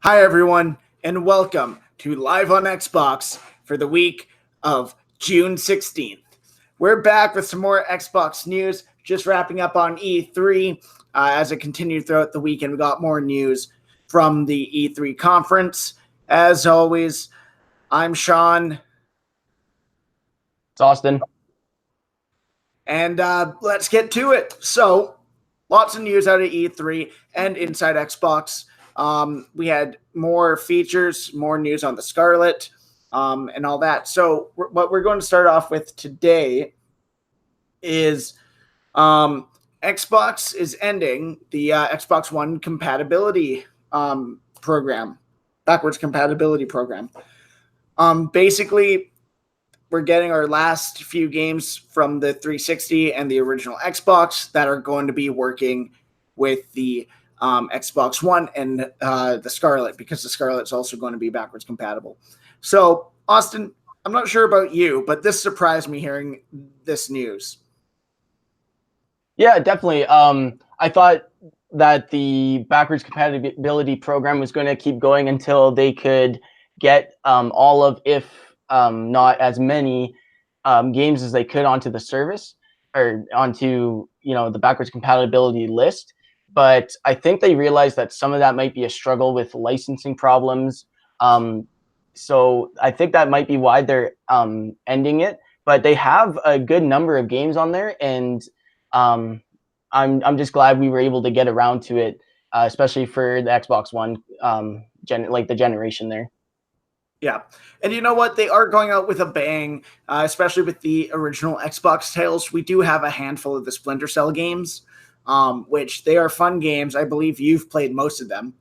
Hi, everyone, and welcome to Live on Xbox for the week of June 16th. We're back with some more Xbox news, just wrapping up on E3. As it continued throughout the weekend, we got more news from the E3 conference. As always, I'm Sean. It's Austin. And let's get to it. So, lots of news out of E3 and inside Xbox. We had more features, more news on the Scarlet, and all that. So, what we're going to start off with today is Xbox is ending the Xbox One compatibility program, backwards compatibility program. Basically, we're getting our last few games from the 360 and the original Xbox that are going to be working with the Xbox One and the Scarlet, because the Scarlet's also going to be backwards compatible. So, Austin, I'm not sure about you, but this surprised me hearing this news. Yeah, definitely. I thought that the backwards compatibility program was going to keep going until they could get all of, if not as many, games as they could onto the service or onto the backwards compatibility list. But I think they realized that some of that might be a struggle with licensing problems. So I think that might be why they're ending it. But they have a good number of games on there, and I'm just glad we were able to get around to it, especially for the Xbox One, like the generation there. Yeah. And you know what? They are going out with a bang, especially with the original Xbox titles. We do have a handful of the Splinter Cell games, which they are fun games. I believe you've played most of them.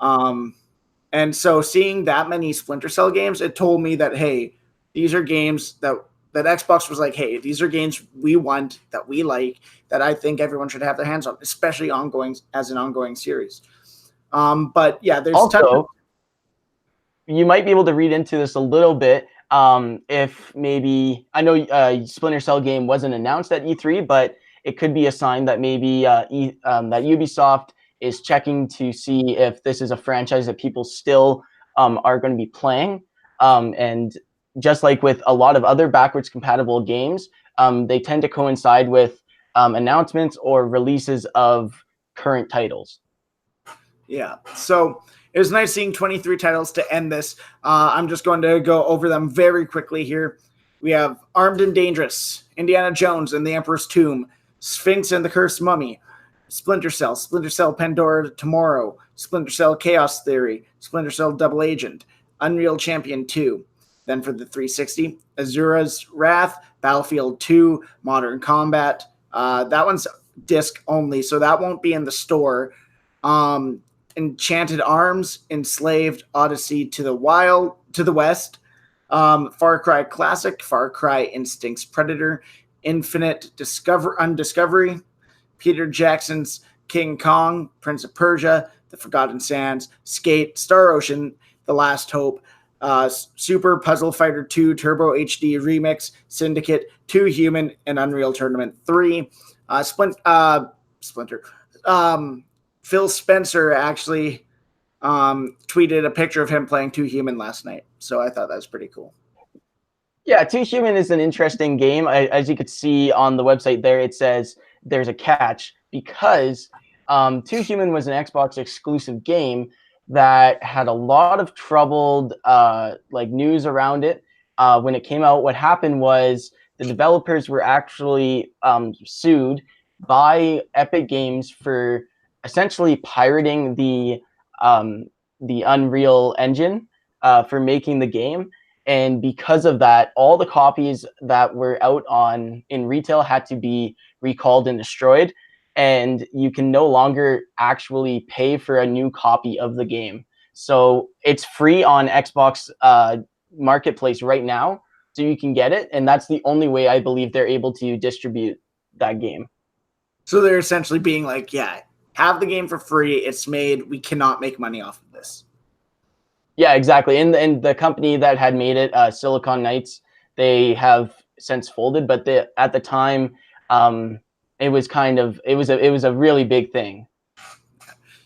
And so seeing that many Splinter Cell games, it told me that, hey, these are games that Xbox was like, hey, these are games we want, that we like, that I think everyone should have their hands on, especially ongoing as an ongoing series. But yeah, there's also, you might be able to read into this a little bit. If maybe, I know Splinter Cell game wasn't announced at E3, but it could be a sign that maybe that Ubisoft is checking to see if this is a franchise that people still are going to be playing. And just like with a lot of other backwards compatible games, they tend to coincide with announcements or releases of current titles. Yeah. So it was nice seeing 23 titles to end this. I'm just going to go over them very quickly here. We have Armed and Dangerous, Indiana Jones and the Emperor's Tomb, Sphinx and the Cursed Mummy, Splinter Cell Pandora Tomorrow, Splinter Cell Chaos Theory, Splinter Cell Double Agent, Unreal Champion 2. Then for the 360, Azura's Wrath, Battlefield 2, Modern Combat. That one's disc only, so that won't be in the store. Enchanted Arms, Enslaved, Odyssey to the West, Far Cry Classic, Far Cry Instincts Predator, Infinite Undiscovery, Peter Jackson's King Kong, Prince of Persia, The Forgotten Sands, Skate, Star Ocean, The Last Hope, Super Puzzle Fighter 2 Turbo HD Remix, Syndicate, 2 Human, and Unreal Tournament 3. Splinter. Phil Spencer actually tweeted a picture of him playing 2 Human last night. So I thought that was pretty cool. Yeah, 2 Human is an interesting game. As you could see on the website there, it says there's a catch because 2 Human was an Xbox exclusive game that had a lot of troubled like news around it. When it came out, what happened was the developers were actually sued by Epic Games for essentially pirating the Unreal Engine for making the game. And because of that, all the copies that were out in retail had to be recalled and destroyed. And you can no longer actually pay for a new copy of the game. So it's free on Xbox Marketplace right now. So you can get it. And that's the only way I believe they're able to distribute that game. So they're essentially being like, yeah, have the game for free. It's made. We cannot make money off of this. Yeah, exactly. And the company that had made it, Silicon Knights, they have since folded. But at the time, it was a really big thing.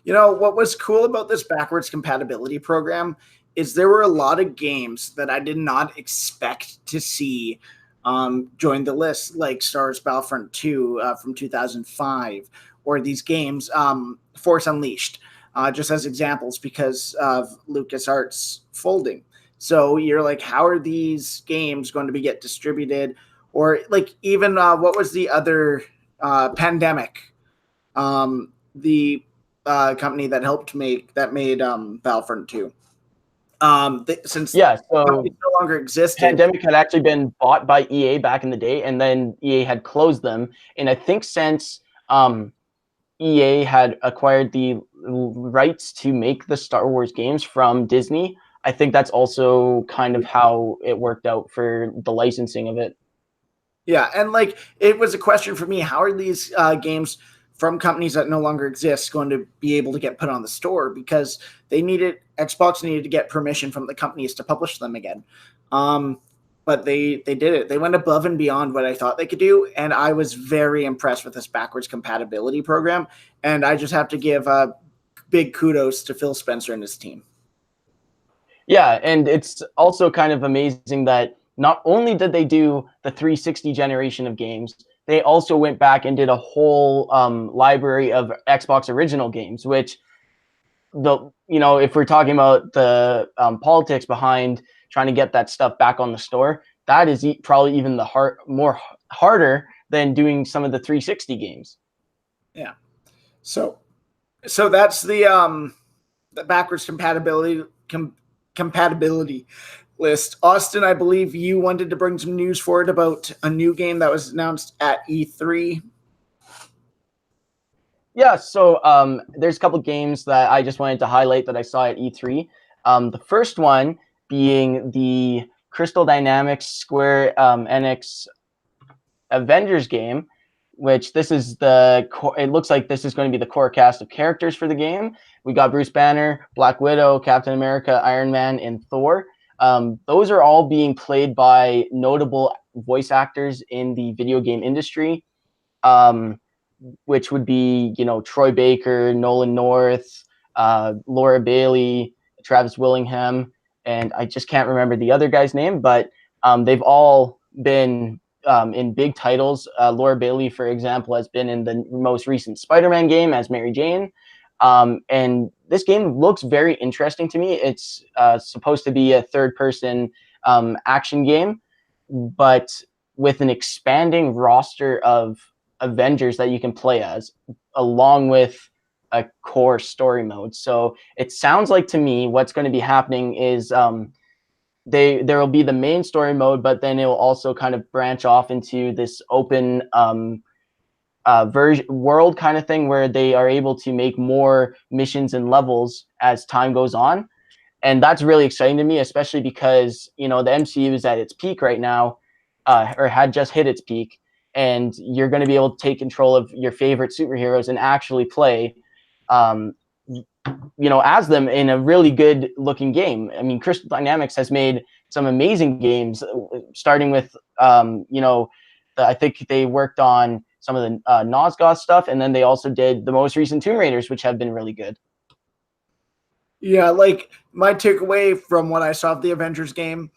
You know, what was cool about this backwards compatibility program is there were a lot of games that I did not expect to see join the list, like Star Wars Battlefront 2 from 2005, or these games, Force Unleashed, just as examples because of LucasArts folding. So you're like, how are these games going to get distributed? Or like even what was the other Pandemic? The company that made Battlefront 2. Since Yeah, the so company no longer existed. Pandemic had actually been bought by EA back in the day, and then EA had closed them. And I think since EA had acquired the rights to make the Star Wars games from Disney, I think that's also kind of how it worked out for the licensing of it. Yeah, and like it was a question for me: how are these games from companies that no longer exist going to be able to get put on the store? Because Xbox needed to get permission from the companies to publish them again. But they did it. They went above and beyond what I thought they could do, and I was very impressed with this backwards compatibility program. And I just have to give big kudos to Phil Spencer and his team. Yeah, and it's also kind of amazing that not only did they do the 360 generation of games, they also went back and did a whole library of Xbox original games, which if we're talking about the politics behind trying to get that stuff back on the store, that is probably even more harder than doing some of the 360 games. Yeah. So that's the backwards compatibility list. Austin, I believe you wanted to bring some news forward about a new game that was announced at E3. Yeah, so there's a couple games that I just wanted to highlight that I saw at E3. The first one being the Crystal Dynamics Square Enix Avengers game, which it looks like this is going to be the core cast of characters for the game. We got Bruce Banner, Black Widow, Captain America, Iron Man, and Thor. Those are all being played by notable voice actors in the video game industry, which would be, Troy Baker, Nolan North, Laura Bailey, Travis Willingham, and I just can't remember the other guy's name, but they've all been in big titles. Laura Bailey, for example, has been in the most recent Spider-Man game as Mary Jane. And this game looks very interesting to me. It's supposed to be a third-person action game, but with an expanding roster of Avengers that you can play as, along with a core story mode. So it sounds like to me what's going to be happening is there will be the main story mode, but then it will also kind of branch off into this open world kind of thing where they are able to make more missions and levels as time goes on. And that's really exciting to me, especially because, the MCU is at its peak right now, or had just hit its peak. And you're going to be able to take control of your favorite superheroes and actually play, as them in a really good looking game. I mean, Crystal Dynamics has made some amazing games, starting with, I think they worked on some of the Nosgoth stuff, and then they also did the most recent Tomb Raiders, which have been really good. Yeah, like my takeaway from what I saw of the Avengers game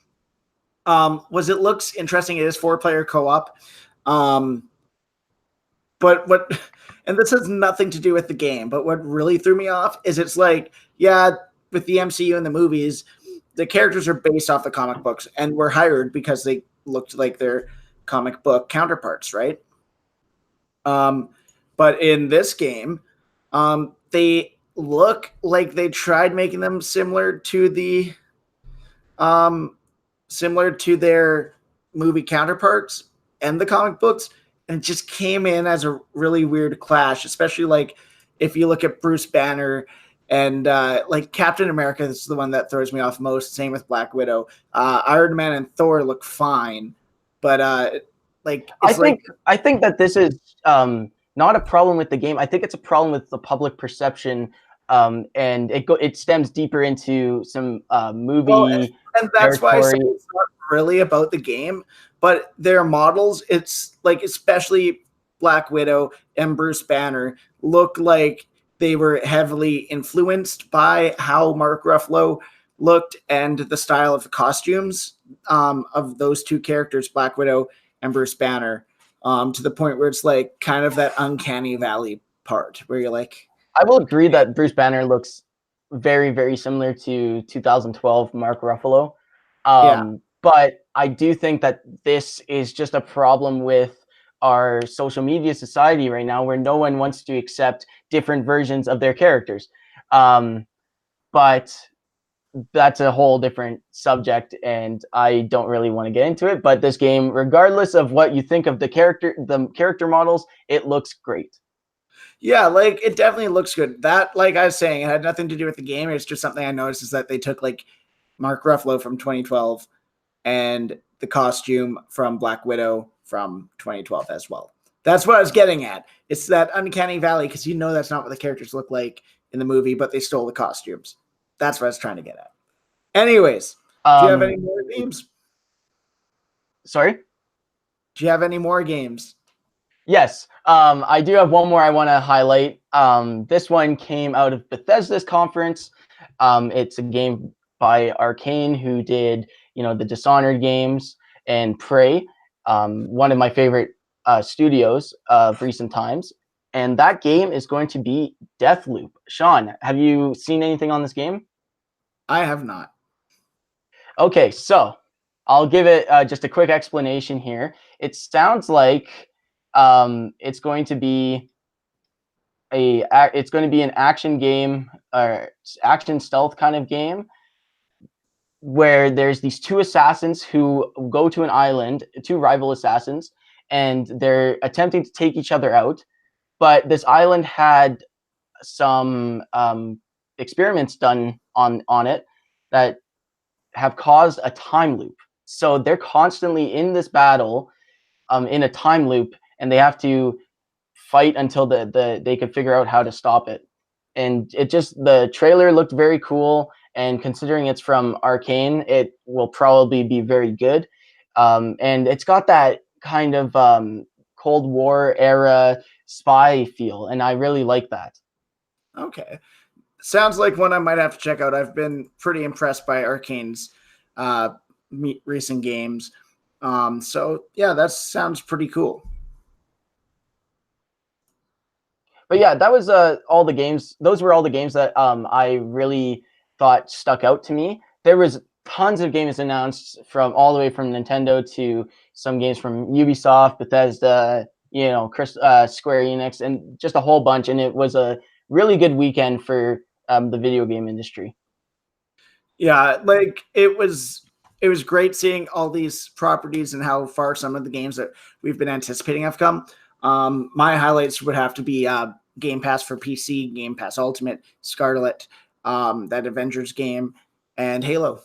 was it looks interesting. It is 4-player co-op. But and this has nothing to do with the game, but what really threw me off is it's like, yeah, with the MCU and the movies, the characters are based off the comic books and were hired because they looked like their comic book counterparts, right? But in this game, they look like they tried making them similar to their movie counterparts and the comic books, and it just came in as a really weird clash, especially like if you look at Bruce Banner and like Captain America. This is the one that throws me off most. Same with Black Widow. Iron Man and Thor look fine, but I think that this is not a problem with the game. I think it's a problem with the public perception, and it stems deeper into some movie. Well, and that's why I say it's not really about the game, but their models. It's like, especially Black Widow and Bruce Banner, look like they were heavily influenced by how Mark Ruffalo looked and the style of the costumes of those two characters, Black Widow and Bruce Banner, to the point where it's like kind of that uncanny valley part where you're like, I will agree that Bruce Banner looks very, very similar to 2012 Mark Ruffalo. Yeah. But I do think that this is just a problem with our social media society right now, where no one wants to accept different versions of their characters. But that's a whole different subject, and I don't really want to get into it. But this game, regardless of what you think of the character models, it looks great. Yeah, like it definitely looks good. That, like I was saying, it had nothing to do with the game. It's just something I noticed is that they took like Mark Ruffalo from 2012 and the costume from Black Widow from 2012 as well. That's what I was getting at. It's that uncanny valley because you know that's not what the characters look like in the movie, but they stole the costumes. That's what I was trying to get at. Anyways, do you have any more games? Sorry? Do you have any more games? Yes, I do have one more I want to highlight. This one came out of Bethesda's conference. It's a game by Arcane, who did, the Dishonored games and Prey, one of my favorite studios of recent times. And that game is going to be Deathloop. Sean, have you seen anything on this game? I have not. Okay, so I'll give it just a quick explanation here. It sounds like it's going to be an action game or action stealth kind of game where there's these two assassins who go to an island, two rival assassins, and they're attempting to take each other out. But this island had some experiments done on it that have caused a time loop. So they're constantly in this battle, in a time loop, and they have to fight until they could figure out how to stop it. And the trailer looked very cool, and considering it's from Arcane, it will probably be very good. And it's got that kind of Cold War era spy feel, and I really like that. Okay. Sounds like one I might have to check out. I've been pretty impressed by Arcane's recent games. So yeah, that sounds pretty cool. But yeah, that was all the games. Those were all the games that I really thought stuck out to me. There was tons of games announced from all the way from Nintendo to some games from Ubisoft, Bethesda, Square Enix, and just a whole bunch. And it was a really good weekend for the video game industry. Yeah, like it was great seeing all these properties and how far some of the games that we've been anticipating have come. My highlights would have to be Game Pass for PC, Game Pass Ultimate, Scarlet, that Avengers game, and Halo.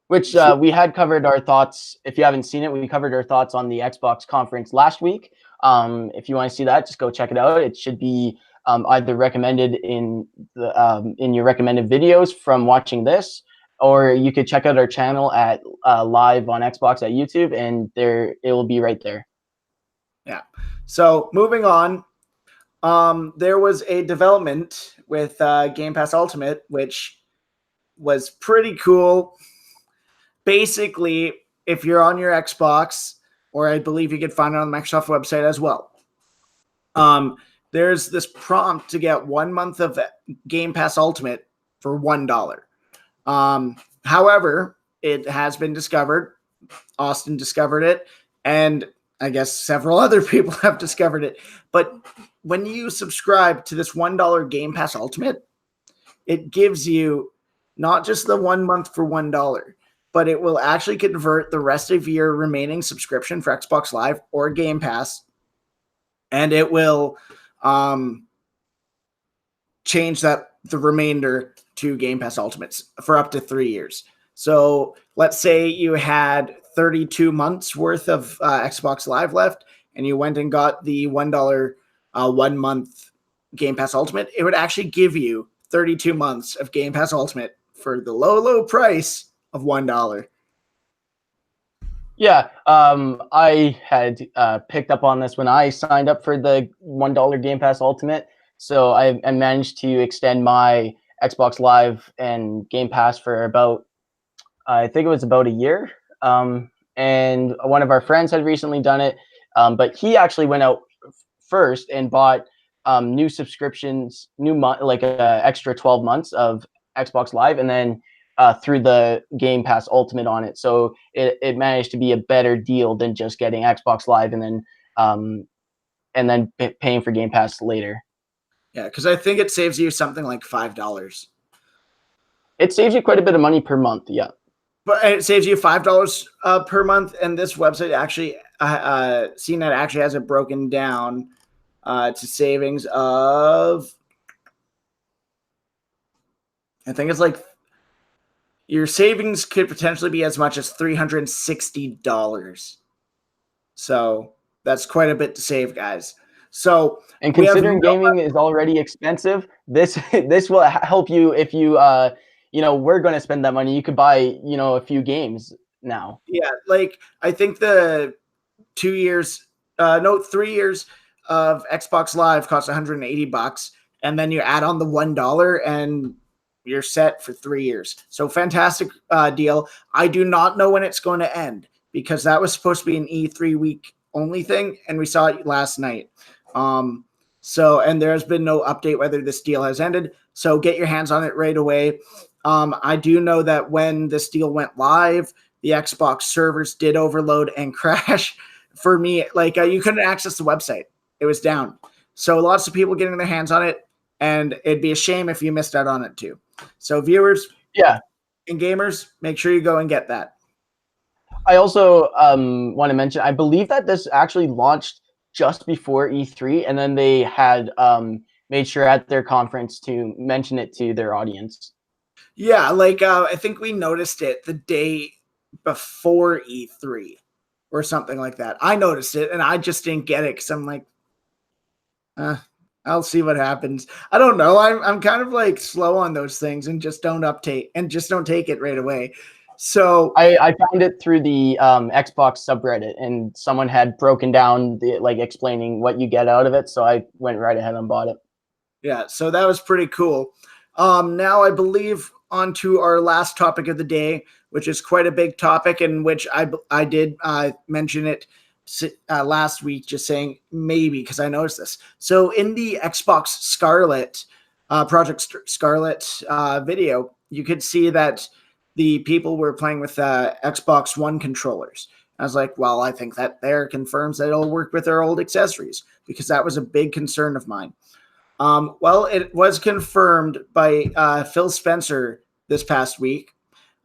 Which we had covered our thoughts. If you haven't seen it, we covered our thoughts on the Xbox conference last week. If you want to see that, just go check it out. It should be either recommended in your recommended videos from watching this, or you could check out our channel at live on Xbox at YouTube, and it will be right there. Yeah. So moving on, there was a development with Game Pass Ultimate, which was pretty cool. Basically, if you're on your Xbox, or I believe you could find it on the Microsoft website as well, there's this prompt to get 1 month of Game Pass Ultimate for $1. However, it has been discovered. Austin discovered it, and I guess several other people have discovered it. But when you subscribe to this $1 Game Pass Ultimate, it gives you not just the 1 month for $1, but it will actually convert the rest of your remaining subscription for Xbox Live or Game Pass, and it will change the remainder to Game Pass Ultimates for up to 3 years. So let's say you had 32 months worth of Xbox Live left, and you went and got the $1 1 month Game Pass Ultimate. It would actually give you 32 months of Game Pass Ultimate for the low price of $1. Yeah, I had picked up on this when I signed up for the $1 Game Pass Ultimate. So I managed to extend my Xbox Live and Game Pass for about, I think it was about a year. And one of our friends had recently done it, but he actually went out first and bought new subscriptions, new month, like extra 12 months of Xbox Live, and then through the Game Pass Ultimate on it. So it managed to be a better deal than just getting Xbox Live um, and then paying for Game Pass later. Yeah, because I think it saves you something like $5. It saves you quite a bit of money per month. Yeah. But it saves you $5 per month, and this website actually, CNET actually has it broken down to savings of, I think it's like, your savings could potentially be as much as $360. So that's quite a bit to save, guys. So And considering gaming is already expensive, this this will help you if you we're going to spend that money. You could buy a few games now. Yeah, like I think the 2 years, no, 3 years of Xbox Live costs $180, and then you add on the $1 and you're set for 3 years. So fantastic deal. I do not know when it's going to end because that was supposed to be an E3 week only thing, and we saw it last night. And there has been no update whether this deal has ended. So get your hands on it right away. I do know that when this deal went live, the Xbox servers did overload and crash. For me, like you couldn't access the website; it was down. So lots of people getting their hands on it, and it'd be a shame if you missed out on it too. So viewers, yeah, and gamers, make sure you go and get that. I also want to mention, I believe that this actually launched just before E3, and then they had made sure at their conference to mention it to their audience. Yeah, like I think we noticed it the day before E3 or something like that. I noticed it, and I just didn't get it because I'm like, I'll see what happens. I don't know. I'm kind of like slow on those things and just don't update and just don't take it right away. So I found it through the Xbox subreddit, and someone had broken down the explaining what you get out of it. So I went right ahead and bought it. Yeah, so that was pretty cool. Now I believe on to our last topic of the day, which is quite a big topic, in which I did mention it last week, just saying maybe because I noticed this. So in the Xbox Scarlet Project Scarlet video, you could see that the people were playing with Xbox One controllers. I was like, well, I think that there confirms that it'll work with our old accessories because that was a big concern of mine. Well, it was confirmed by Phil Spencer this past week.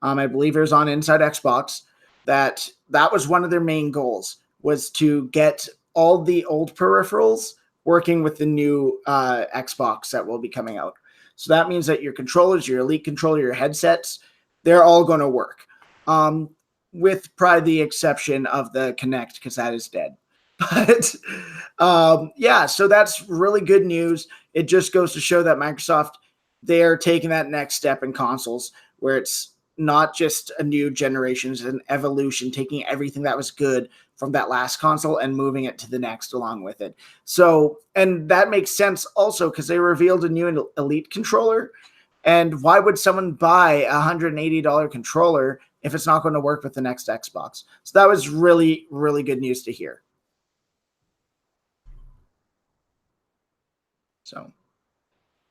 I believe it was on Inside Xbox that was one of their main goals was to get all the old peripherals working with the new Xbox that will be coming out. So that means that your controllers, your Elite controller, your headsets, they're all going to work. With probably the exception of the Kinect because that is dead. But yeah, so that's really good news. It just goes to show that Microsoft, they're taking that next step in consoles where it's not just a new generation, it's an evolution, taking everything that was good from that last console and moving it to the next along with it. So, and that makes sense also because they revealed a new Elite controller. And why would someone buy a $180 controller if it's not going to work with the next Xbox? So that was really, really good news to hear. So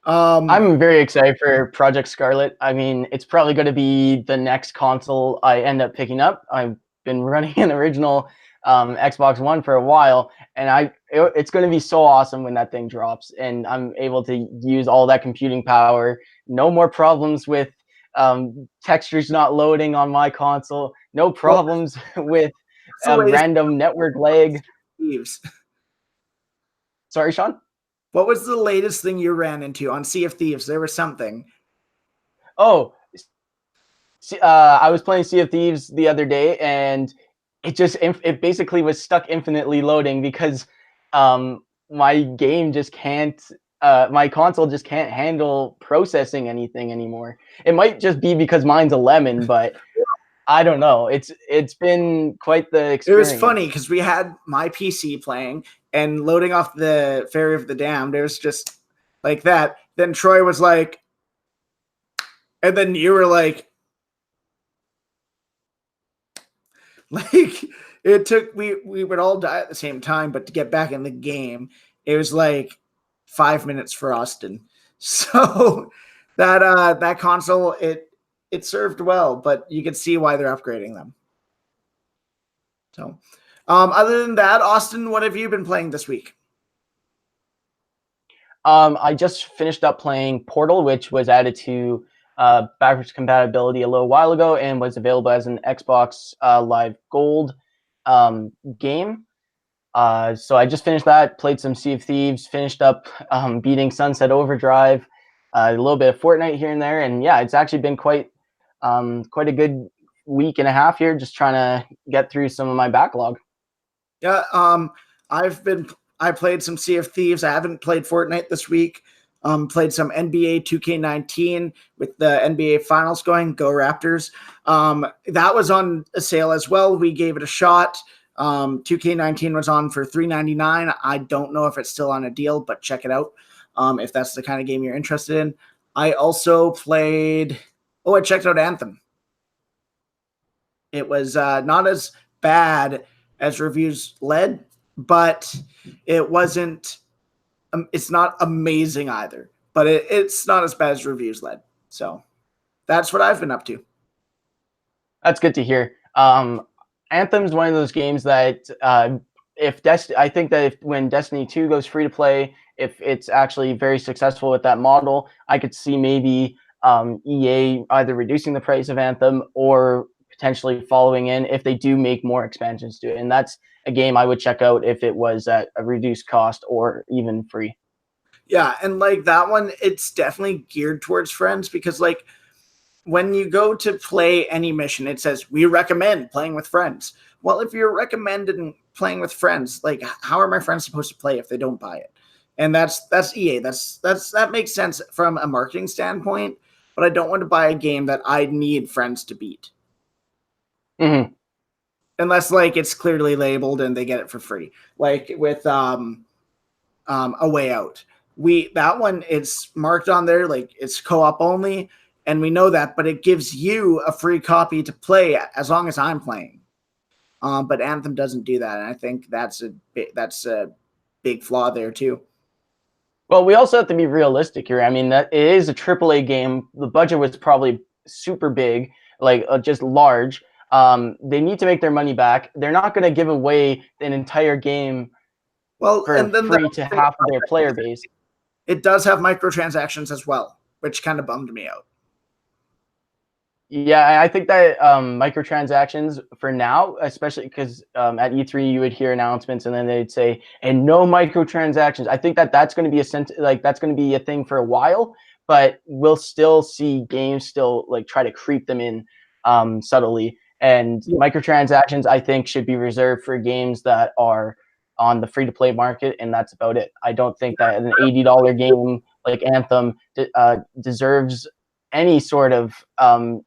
I'm very excited for Project Scarlet. I mean, it's probably going to be the next console I end up picking up. I've been running an original Xbox One for a while, and it's going to be so awesome when that thing drops, and I'm able to use all that computing power. No more problems with textures not loading on my console. No problems with random network lag. Sorry, Sean? What was the latest thing you ran into on Sea of Thieves? There was something. Oh, I was playing Sea of Thieves the other day, and it basically was stuck infinitely loading because my game just can't. My console just can't handle processing anything anymore. It might just be because mine's a lemon, but I don't know. It's been quite the It was experience. funny because we had my PC playing and loading off the Fairy of the Damned. It was just like that. Then Troy was like, and then you were like it took we would all die at the same time, but to get back in the game, it was like 5 minutes for Austin. So that console it served well, but you could see why they're upgrading them. So other than that, Austin, what have you been playing this week? I just finished up playing Portal, which was added to backwards compatibility a little while ago and was available as an Xbox Live Gold game. So I just finished that, played some Sea of Thieves, finished up beating Sunset Overdrive, a little bit of Fortnite here and there, and yeah, it's actually been quite a good week and a half here, just trying to get through some of my backlog. Yeah, I played some Sea of Thieves. I haven't played Fortnite this week. Played some NBA 2K19 with the NBA Finals going. Go Raptors. That was on a sale as well. We gave it a shot. 2K19 was on for $3.99. I don't know if it's still on a deal, but check it out if that's the kind of game you're interested in. I also played. Oh, I checked out Anthem. It was not as bad as reviews led, but it wasn't. It's not amazing either, but it's not as bad as reviews led. So that's what I've been up to. That's good to hear. Anthem's one of those games that I think that when Destiny 2 goes free to play, if it's actually very successful with that model, I could see maybe EA either reducing the price of Anthem or potentially following in if they do make more expansions to it. And that's a game I would check out if it was at a reduced cost or even free. Yeah, and like that one, it's definitely geared towards friends because like when you go to play any mission, it says we recommend playing with friends. Well, if you're recommending playing with friends, like how are my friends supposed to play if they don't buy it? And that's EA. That makes sense from a marketing standpoint, but I don't want to buy a game that I need friends to beat. Mm-hmm. Unless like it's clearly labeled and they get it for free. Like with A Way Out. That one it's marked on there like it's co-op only, and we know that, but it gives you a free copy to play as long as I'm playing. But Anthem doesn't do that, and I think that's a big flaw there too. Well, we also have to be realistic here. I mean, that it is a AAA game. The budget was probably super big, like just large. They need to make their money back. They're not going to give away an entire game for and then free to half of their player base. It does have microtransactions as well, which kind of bummed me out. Yeah, I think that microtransactions for now, especially because at E3 you would hear announcements and then they'd say, "And no microtransactions." I think that that's going to be that's going to be a thing for a while, but we'll still see games still like try to creep them in subtly. And microtransactions, I think, should be reserved for games that are on the free-to-play market, and that's about it. I don't think that an $80 game like Anthem deserves any sort of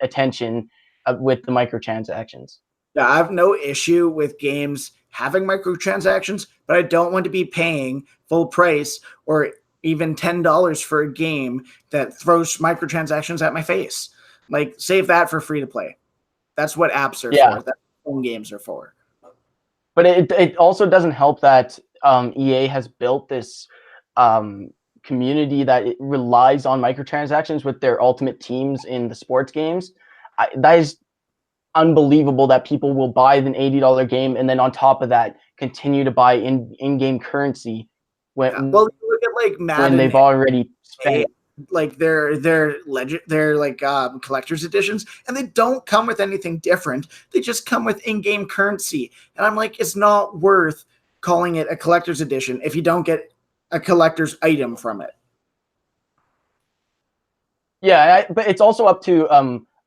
attention with the microtransactions. Yeah, I have no issue with games having microtransactions, but I don't want to be paying full price or even $10 for a game that throws microtransactions at my face. Like, save that for free to play. That's what apps are for. That's what phone games are for. But it also doesn't help that EA has built this community that it relies on microtransactions with their ultimate teams in the sports games. That is unbelievable that people will buy an $80 game and then on top of that continue to buy in-game currency when you look at like Madden, when they've already spent like their collector's editions, and they don't come with anything different. They just come with in-game currency, and I'm like, it's not worth calling it a collector's edition if you don't get a collector's item from it. Yeah, but it's also up to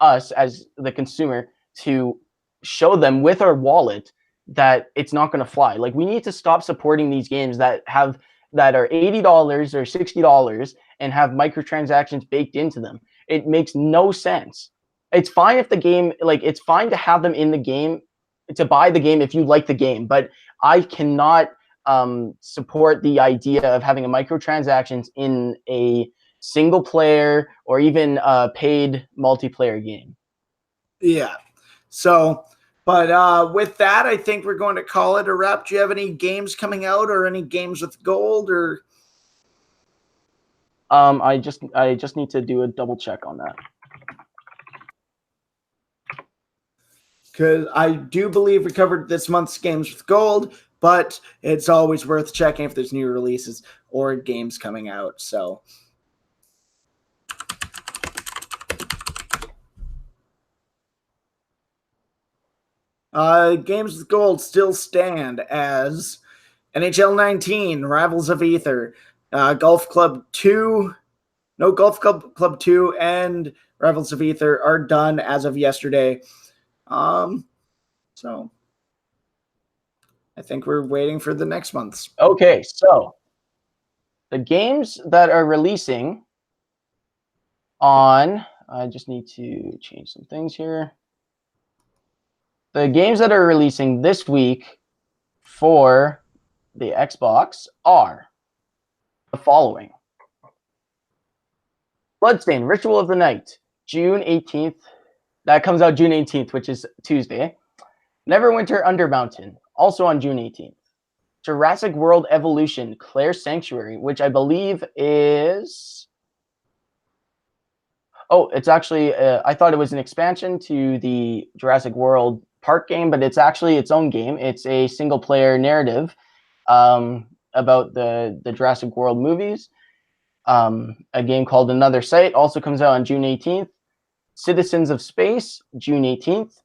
us as the consumer to show them with our wallet that it's not going to fly. Like, we need to stop supporting these games that are $80 or $60 and have microtransactions baked into them. It makes no sense. it's fine if the game, like, it's fine to have them in the game, to buy the game if you like the game, but I cannot support the idea of having a microtransactions in a single player or even a paid multiplayer game. Yeah. So, but with that, I think we're going to call it a wrap. Do you have any games coming out or any games with gold or? I just need to do a double check on that. Because I do believe we covered this month's games with gold, but it's always worth checking if there's new releases or games coming out. So, games with gold still stand as NHL 19, Rivals of Aether, Golf Club 2, Golf Club 2 and Rivals of Aether are done as of yesterday. So I think we're waiting for the next month's. Okay, so the games that are releasing on, I just need to change some things here. The games that are releasing this week for the Xbox are the following. Bloodstained, Ritual of the Night, June 18th. That comes out June 18th, which is Tuesday. Neverwinter Undermountain, also on June 18th. Jurassic World Evolution, Claire Sanctuary, which I believe is... Oh, it's actually... I thought it was an expansion to the Jurassic World Park game, but it's actually its own game. It's a single-player narrative about the Jurassic World movies. A game called Another Sight also comes out on June 18th. Citizens of Space, June 18th.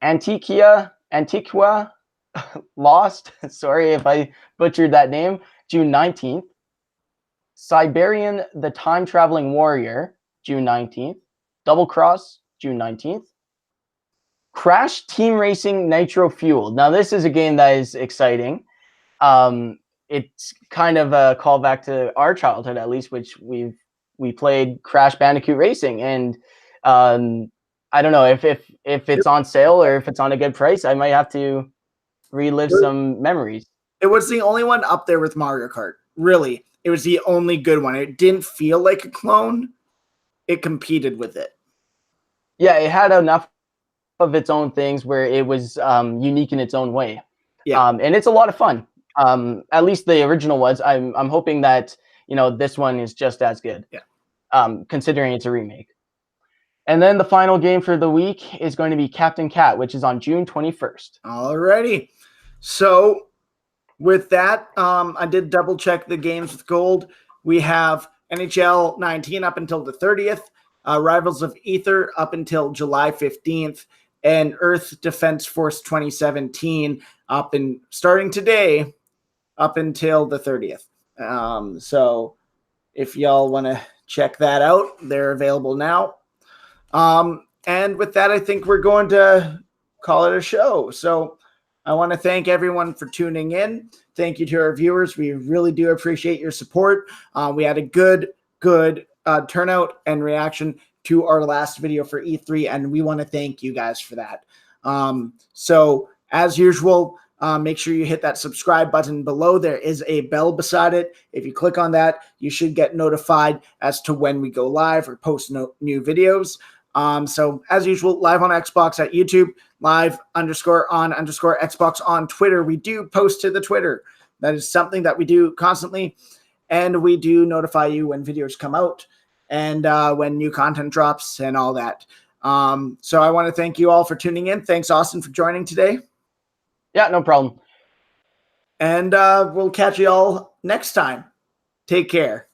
Antiqua Lost, sorry if I butchered that name, June 19th. Siberian the Time Traveling Warrior, June 19th. Double Cross, June 19th. Crash Team Racing Nitro Fuel. Now this is a game that is exciting. It's kind of a callback to our childhood, at least, which we played Crash Bandicoot Racing, and I don't know if it's on sale or if it's on a good price. I might have to relive some memories. It was the only one up there with Mario Kart. Really, it was the only good one. It didn't feel like a clone. It competed with it. Yeah, it had enough of its own things where it was unique in its own way. Yeah, and it's a lot of fun. At least the original was. I'm hoping that this one is just as good. Yeah. Considering it's a remake. And then the final game for the week is going to be Captain Cat, which is on June 21st. Alrighty. So with that, I did double check the games with gold. We have NHL 19 up until the 30th, Rivals of Aether up until July 15th, and Earth Defense Force 2017 starting today up until the 30th. So if y'all want to check that out, they're available now. And with that, I think we're going to call it a show. So I want to thank everyone for tuning in. Thank you to our viewers. We really do appreciate your support. We had a good turnout and reaction to our last video for E3, and we want to thank you guys for that. So as usual, make sure you hit that subscribe button below. There is a bell beside it. If you click on that, you should get notified as to when we go live or post new videos. So as usual, live on Xbox at YouTube, live_on_Xbox on Twitter. We do post to the Twitter. That is something that we do constantly. And we do notify you when videos come out and when new content drops and all that. So I want to thank you all for tuning in. Thanks, Austin, for joining today. Yeah, no problem. And we'll catch you all next time. Take care.